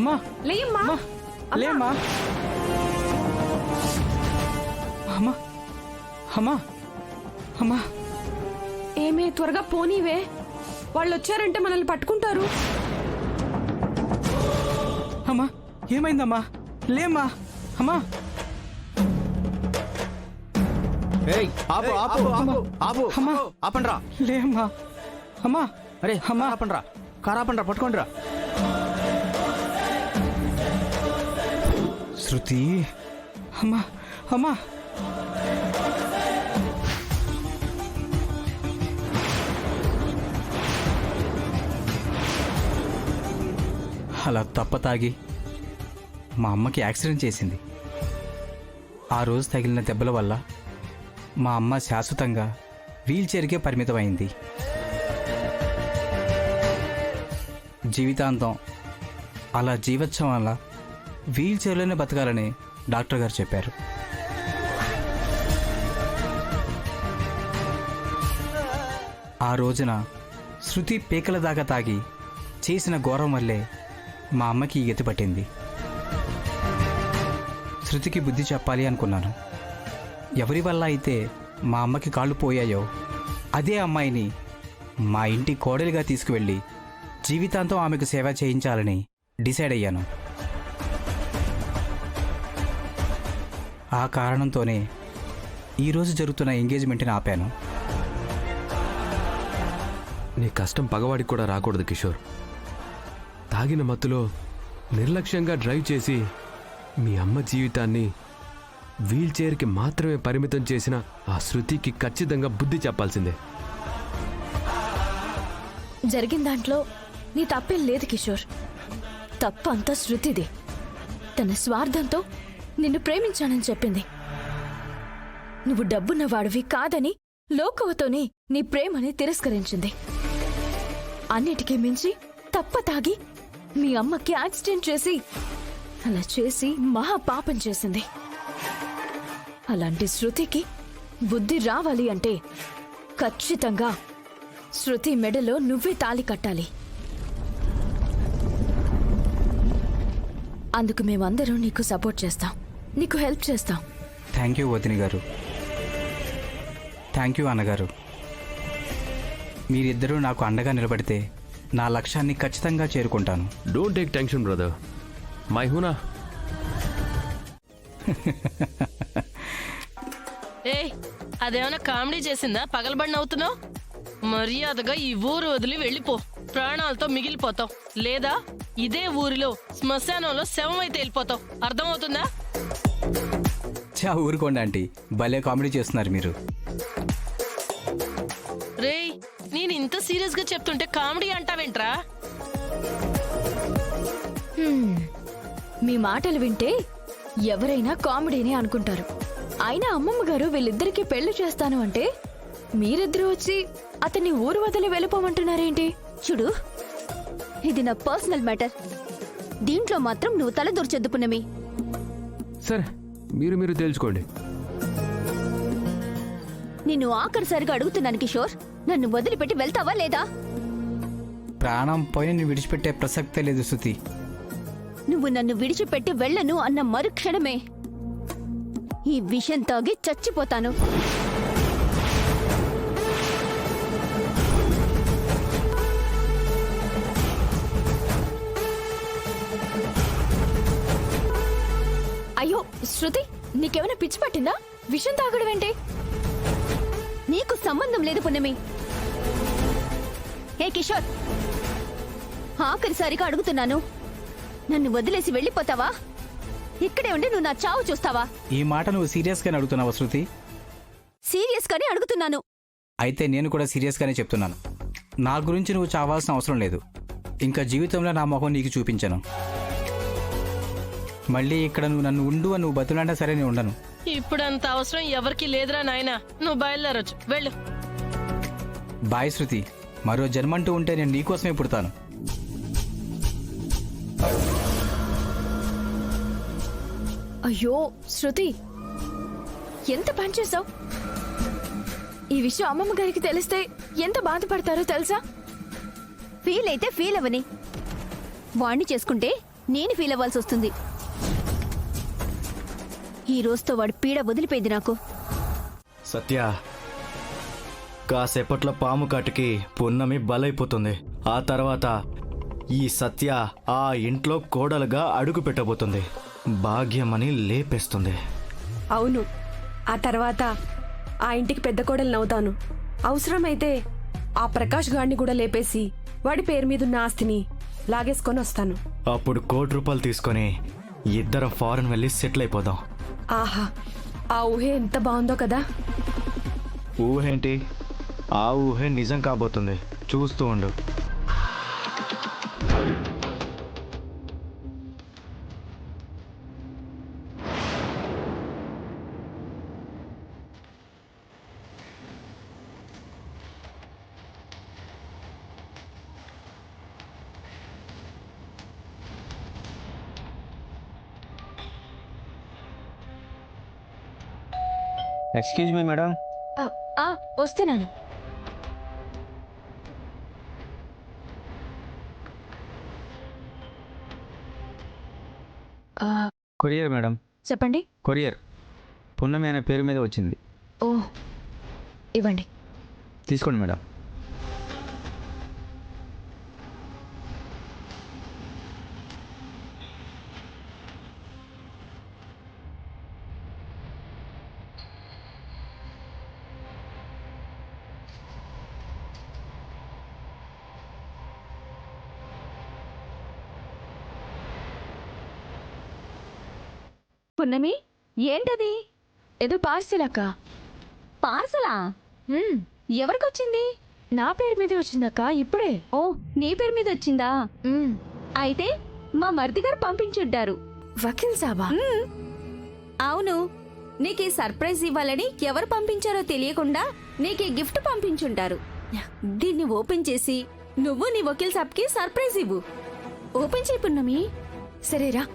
అమ్మా లేమ్మా. లేమ్మా. అమ్మా అమ్మా అమ్మా. ఏమే త్వరగా పోనీవే, వాళ్ళు వచ్చారంటే మనల్ని పట్టుకుంటారు. అమ్మా ఏమైందమ్మా? లేమ్మా. అమ్మా ఆపు ఆపు ఆపు ఆపు అమ్మా. ఆపండ్రా. లేమ్మా. అమ్మా అరే అమ్మా. ఆపండ్రా, కారు ఆపండ్రా, పట్టుకోండిరా. శృతి. అమ్మా అమ్మా. అలా తప్పతాగి మా అమ్మకి యాక్సిడెంట్ చేసింది. ఆ రోజు తగిలిన దెబ్బల వల్ల మా అమ్మ శాశ్వతంగా వీల్చైర్కే పరిమితమైంది. జీవితాంతం అలా జీవత్సం వల్ల వీల్చైర్లోనే బతకాలని డాక్టర్ గారు చెప్పారు. ఆ రోజున శృతి పీకల దాకా తాగి చేసిన ఘోరం వల్లే మా అమ్మకి ఈ గతి పట్టింది. శృతికి బుద్ధి చెప్పాలి అనుకున్నాను. ఎవరి వల్ల అయితే మా అమ్మకి కాళ్ళు పోయాయో అదే అమ్మాయిని మా ఇంటి కోడలిగా తీసుకువెళ్ళి జీవితాంతం ఆమెకు సేవ చేయించాలని డిసైడ్ అయ్యాను. ఆ కారణంతోనే ఈరోజు జరుగుతున్న ఎంగేజ్మెంట్ని ఆపాను. నీ కష్టం పగవాడికి కూడా రాకూడదు కిషోర్. తాగిన మత్తులో నిర్లక్ష్యంగా డ్రైవ్ చేసి మీ అమ్మ జీవితాన్ని వీల్చైర్కి మాత్రమే పరిమితం చేసిన ఆ శృతికి ఖచ్చితంగా బుద్ధి చెప్పాల్సిందే. జరిగిన దాంట్లో నీ తప్పేం లేదు కిషోర్. తప్పు అంతా శృతిది. తన స్వార్థంతో నిన్ను ప్రేమించానని చెప్పింది. నువ్వు డబ్బున్న వాడివి కాదని లోకువతోనే నీ ప్రేమని తిరస్కరించింది. అన్నిటికీ మించి తప్ప తాగి మీ అమ్మకి యాక్సిడెంట్ చేసి అలా చేసి మహా పాపం చేసింది. అలాంటి శృతికి బుద్ధి రావాలి అంటే ఖచ్చితంగా శృతి మెడలో నువ్వే తాళి కట్టాలి. అందుకు మేమందరం నీకు సపోర్ట్ చేస్తాం, నీకు హెల్ప్ చేస్తాం. థ్యాంక్ యూ వదిని గారు. థ్యాంక్ యూ అన్నగారు. మీరిద్దరూ నాకు అండగా నిలబడితే నా లక్ష్యాన్ని ఖచ్చితంగా చేరుకుంటాను. డోంట్ టేక్ టెన్షన్ బ్రదర్, మై హూనా. అదేమన్నా కామెడీ చేసిందా? పగలబడి నవ్వుతున్నావు? మర్యాదగా ఈ ఊరు వదిలి వెళ్ళిపో, ప్రాణాలతో మిగిలిపోతావు. లేదా ఇదే ఊరిలో శ్మశానంలో శవం అయితే వెళ్ళిపోతావు. అర్థమవుతుందా? చా ఊరుకోండి ఆంటీ, భలే కామెడీ చేస్తున్నారు మీరు. రేయ్, నేను ఇంత సీరియస్ గా చెప్తుంటే కామెడీ అంటావేంట్రా? మీ మాటలు వింటే ఎవరైనా కామెడీని అనుకుంటారు. అయినా అమ్మమ్మ గారు వీళ్ళిద్దరికీ పెళ్లి చేస్తాను అంటే మీరిద్దరూ వచ్చి అతన్ని ఊరు వదిలి వెళ్ళిపోమంటున్నారేంటి? చూడు, ఇది నా పర్సనల్ మ్యాటర్. దీంట్లో మాత్రం నువ్వు తల దూర్చొద్దు పున్నమి. సరే, మీరు తెలుసుకోండి. నిన్ను ఆఖరిసారిగా అడుగుతున్నాను కిషోర్, నన్ను వదిలిపెట్టి వెళ్తావా లేదా? ప్రాణం పోయి నేను విడిచిపెట్టే ప్రసక్తే లేదు శృతి. నువ్వు నన్ను విడిచిపెట్టి వెళ్ళను అన్న మరుక్షణమే ఈ విషం తాగి చచ్చిపోతాను. అయ్యో శృతి, నీకేమైనా పిచ్చి పట్టిందా? విషం తాగడం ఏంటి? నీకు సంబంధం లేదు పున్నమి. హే కిషోర్, ఆఖరిసారిగా అడుగుతున్నాను, నన్ను వదిలేసి వెళ్ళిపోతావా? ఇక్కడే ఉండి నువ్వు నా చావు చూస్తావా? ఈ మాట నువ్వు సీరియస్గానే అడుగుతున్నావా శృతి? సీరియస్ గానే అడుగుతున్నాను. అయితే నేను కూడా సీరియస్గానే చెప్తున్నాను. నా గురించి నువ్వు చావాల్సిన అవసరం లేదు. ఇంకా జీవితంలో నా మొహం నీకు చూపించను. మళ్ళీ ఇక్కడ నువ్వు నన్ను ఉండు అని నువ్వు బతులంటే సరే నేను ఉండను. ఇప్పుడంత అవసరం ఎవరికి లేదురా నాయనా. నువ్వు బయలుదేరొచ్చు, వెళ్ళు. బాయ్ శృతి. మరో జన్మంటూ ఉంటే నేను నీకోసమే పుడతాను. అయ్యో శృతి, ఎంత పని చేసావు? ఈ విషయం అమ్మమ్మ గారికి తెలిస్తే ఎంత బాధపడతారో తెలుసా? ఫీల్ అయితే ఫీల్ అవని. వాణ్ణి చేసుకుంటే నేను ఫీల్ అవ్వాల్సి వస్తుంది. ఈ రోజుతో వాడి పీడ వదిలిపోయింది నాకు. సత్య, కాసేపట్లో పాము కాటికి పున్నమి బలైపోతుంది. ఆ తర్వాత ఈ సత్య ఆ ఇంట్లో కోడలుగా అడుగు పెట్టబోతుంది. భాగ్యమని లేపేస్తుంది. అవును, ఆ తర్వాత ఆ ఇంటికి పెద్ద కోడలు నవ్వుతాను. అవసరమైతే ఆ ప్రకాష్ గాడిని కూడా లేపేసి వాడి పేరు మీదున్న ఆస్తిని లాగేసుకొని వస్తాను. అప్పుడు ₹1,00,00,000 తీసుకొని ఇద్దరం ఫారెన్ వెళ్ళి సెటిల్ అయిపోదాం. ఆహా, ఆ ఊహే ఎంత బాగుందో కదా. ఊహేంటి, ఆ ఊహే నిజం కాబోతుంది. చూస్తూ ఉండు. Excuse me madam. వస్తున్నాను. కొరియర్ మేడం, చెప్పండి. కొరియర్ పున్నమి అనే పేరు మీద వచ్చింది. ఓ, ఇవ్వండి. తీసుకోండి మేడం. పున్నమి, ఏంటది? ఏదో పార్సిల్ అక్క. పార్సలా? ఎవరికొచ్చింది? నా పేరు మీదే వచ్చిందక్క ఇప్పుడే. ఓ, నీ పేరు మీద వచ్చిందా? మ్మ్. అయితే మా మరిది గారు పంపించుంటారు. వకీల్ సాబా? అవును, నీకు ఈ సర్ప్రైజ్ ఇవ్వాలని ఎవరు పంపించారో తెలియకుండా నీకు ఈ గిఫ్ట్ పంపించుంటారు. దీన్ని ఓపెన్ చేసి నువ్వు నీ వకీల్ సాబ్కి సర్ప్రైజ్ ఇవ్వు. ఓపెన్ చేయి పున్నమి. సరేరా.